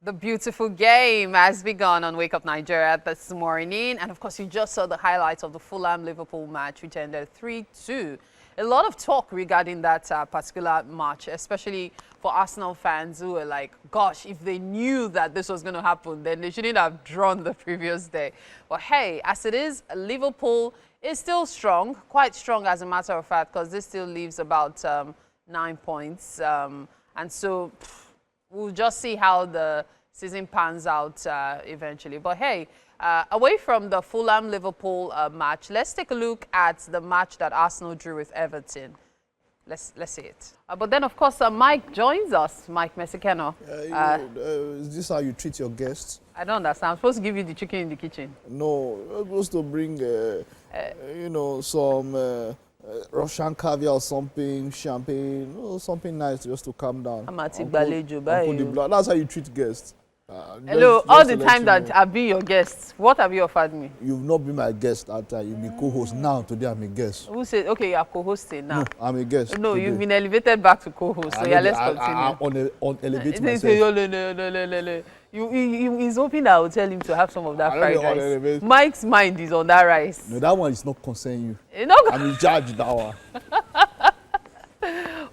The beautiful game has begun on Wake Up Nigeria this morning. And of course, you just saw the highlights of the Fulham-Liverpool match, which ended 3-2. A lot of talk regarding that particular match, especially for Arsenal fans who were like, gosh, if they knew that this was going to happen, then they shouldn't have drawn the previous day. But hey, as it is, Liverpool is still strong, quite strong as a matter of fact, because this still leaves about 9 points. And so we'll just see how the season pans out eventually. But hey, away from the Fulham-Liverpool match, let's take a look at the match that Arsenal drew with Everton. Let's see it. But then, of course, Mike joins us, Mike Mexicano. Is this how you treat your guests? I don't understand. I'm supposed to give you the chicken in the kitchen. No, I'm supposed to bring, some Russian caviar or something, champagne, something nice just to calm down. That's how you treat guests. Hello, all the time that I've been your guest, what have you offered me? You've not been my guest that time. You've been co-host. Now, today I'm a guest. Who said, okay, you are co-hosting now? No, I'm a guest. No, today. You've been elevated back to co-host. So yeah, let's continue. I'm elevating myself. No. He's hoping I will tell him to have some of that fried rice. Mike's mind is on that rice. No, that one is not concerning you. I'm in charge of that one.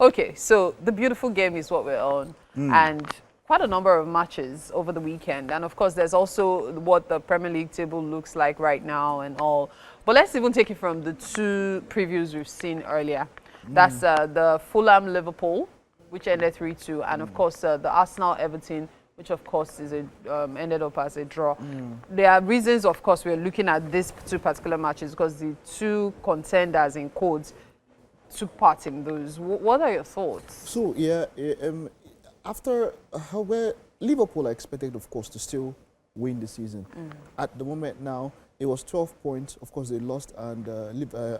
Okay, so the beautiful game is what we're on. And quite a number of matches over the weekend. And of course, there's also what the Premier League table looks like right now and all. But let's even take it from the two previews we've seen earlier. That's the Fulham-Liverpool, which ended 3-2. And of course, the Arsenal-Everton, which of course is ended up as a draw. There are reasons, of course, we're looking at these two particular matches because the two contenders in quotes took part in those. What are your thoughts? So, yeah, after where Liverpool are expected, of course, to still win the season. At the moment now, it was 12 points. Of course, they lost, and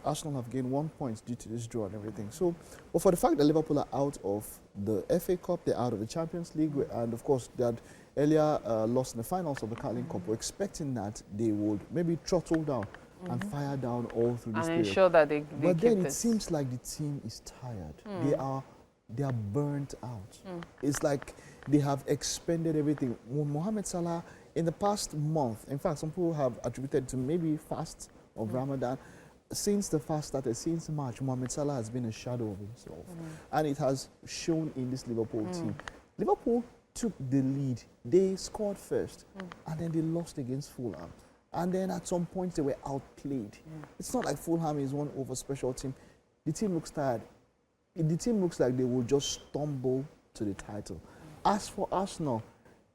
Arsenal have gained 1 point due to this draw and everything. So, but for the fact that Liverpool are out of the FA Cup, they're out of the Champions League, and of course, they had earlier lost in the finals of the Carling Cup. We're expecting that they would maybe throttle down and fire down all through this period. And ensure that they but then it seems like the team is tired. They are burnt out. It's like they have expended everything. Mohamed Salah, in the past month, in fact, some people have attributed to maybe fast of Ramadan. Since the fast started, since March, Mohamed Salah has been a shadow of himself. And it has shown in this Liverpool team. Liverpool took the lead. They scored first, and then they lost against Fulham. And then at some points, they were outplayed. It's not like Fulham is one over special team. The team looks tired. The team looks like they will just stumble to the title. As for Arsenal,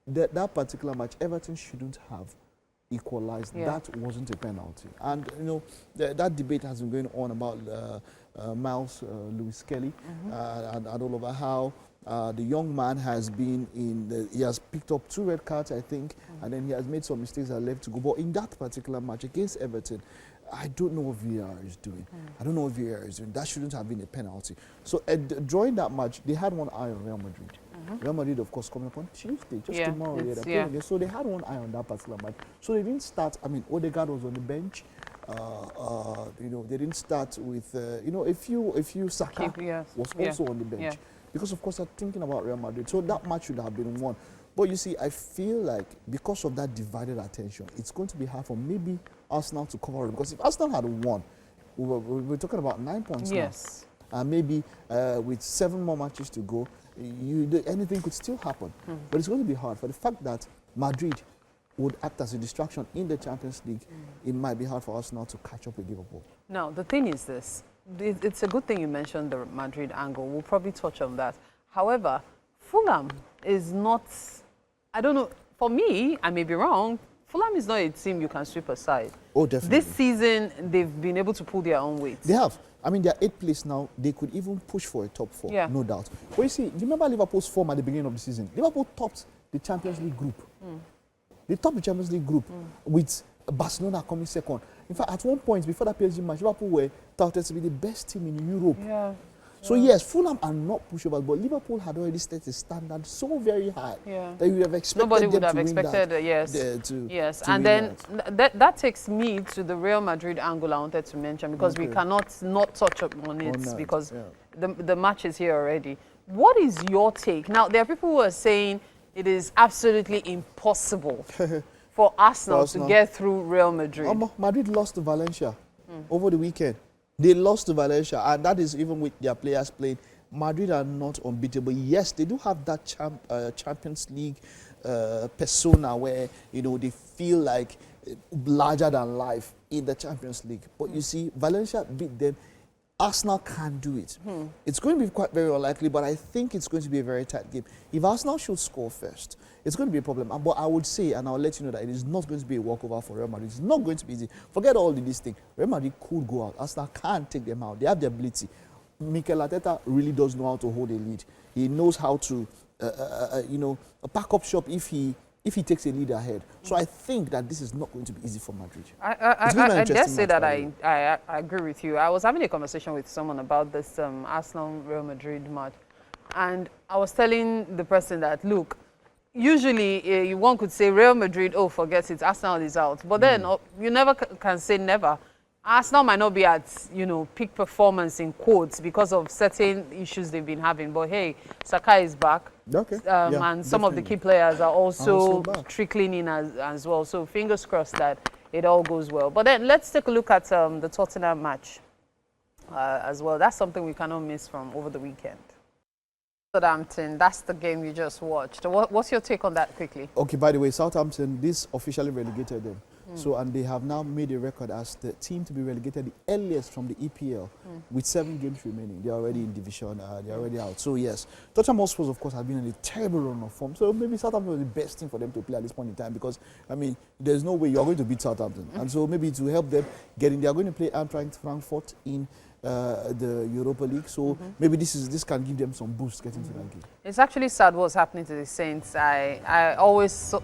that particular match, Everton shouldn't have equalized. That wasn't a penalty. And, you know, that debate has been going on about Miles Lewis Kelly and all over how the young man has been he has picked up 2 red cards, I think, and then he has made some mistakes that left to go. But in that particular match against Everton, I don't know what VAR is doing. I don't know what VAR is doing. That shouldn't have been a penalty. So during that match, they had one eye on Real Madrid. Real Madrid, of course, coming up on Tuesday, just tomorrow. So they had one eye on that particular match. So they didn't start. I mean, Odegaard was on the bench. They didn't start with a few Saka was also on the bench because, of course, they're thinking about Real Madrid. So that match should have been won. But you see, I feel like because of that divided attention, it's going to be hard for maybe Arsenal to cover it. Because if Arsenal had won, we're talking about 9 points now. And maybe with 7 more matches to go, anything could still happen. But it's going to be hard. For the fact that Madrid would act as a distraction in the Champions League, it might be hard for Arsenal to catch up with Liverpool. Now, the thing is this. It's a good thing you mentioned the Madrid angle. We'll probably touch on that. However, Fulham is not... I don't know. For me, I may be wrong, Fulham is not a team you can sweep aside. Oh, definitely. This season, they've been able to pull their own weight. They have. I mean, they're 8th place now. They could even push for a top 4, no doubt. But you see, do you remember Liverpool's form at the beginning of the season? Liverpool topped the Champions League group. They topped the Champions League group with Barcelona coming second. In fact, at one point, before that PSG match, Liverpool were touted to be the best team in Europe. So yes, Fulham are not pushovers, but Liverpool had already set a standard so very high that you would have expected Nobody them would have to expected, win yes. And then that takes me to the Real Madrid angle I wanted to mention because we cannot not touch on it because the match is here already. What is your take? Now, there are people who are saying it is absolutely impossible for Arsenal to get through Real Madrid. Madrid lost to Valencia over the weekend. They lost to Valencia, and that is even with their players playing. Madrid are not unbeatable. Yes, they do have that Champions League persona where, you know, they feel like larger than life in the Champions League. But you see, Valencia beat them. Arsenal can't do it. It's going to be quite very unlikely, but I think it's going to be a very tight game. If Arsenal should score first, it's going to be a problem. But I would say, and I'll let you know, that it is not going to be a walkover for Real Madrid. It's not going to be easy. Forget all this thing. Real Madrid could go out. Arsenal can't take them out. They have the ability. Mikel Arteta really does know how to hold a lead. He knows how to, you know, pack up shop if he takes a lead ahead. So I think that this is not going to be easy for Madrid. I dare say that I agree with you. I was having a conversation with someone about this Arsenal-Real Madrid match. And I was telling the person that, look, usually one could say Real Madrid, oh, forget it, Arsenal is out. But then you never can say never. Arsenal might not be at, you know, peak performance in quotes because of certain issues they've been having. But hey, Saka is back. Okay. And some of the key players are also trickling in as well. So fingers crossed that it all goes well. But then let's take a look at the Tottenham match as well. That's something we cannot miss from over the weekend. Southampton, that's the game you just watched. What's your take on that quickly? Okay, by the way, Southampton, this officially relegated them. So, and they have now made a record as the team to be relegated the earliest from the EPL with 7 games remaining. They're already in division, they're already out. So yes, Tottenham Hotspur, of course, have been in a terrible run of form. So maybe Southampton was the best team for them to play at this point in time because, I mean, there's no way you're going to beat Southampton. And so maybe to help them get in, they're going to play Eintracht Frankfurt in the Europa League. So maybe this can give them some boost getting to that game. It's actually sad what's happening to the Saints. I always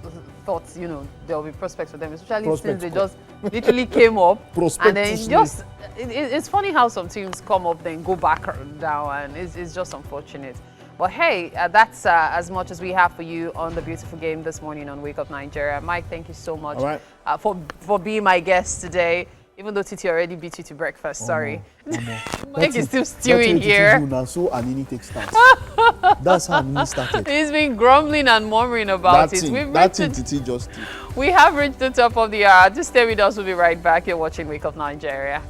thought, you know, there will be prospects for them, especially since they just literally came up. And then just, it's funny how some teams come up, then go back down, and it's just unfortunate. But hey, that's as much as we have for you on the beautiful game this morning on Wake Up Nigeria. Mike, thank you so much for being my guest today. Even though Titi already beat you to breakfast, sorry. Mike is still stewing here. So Anini takes start. That's how Anini started. He's been grumbling and murmuring about it. Titi just did. We have reached the top of the hour. Just stay with us. We'll be right back. You're watching Wake Up Nigeria.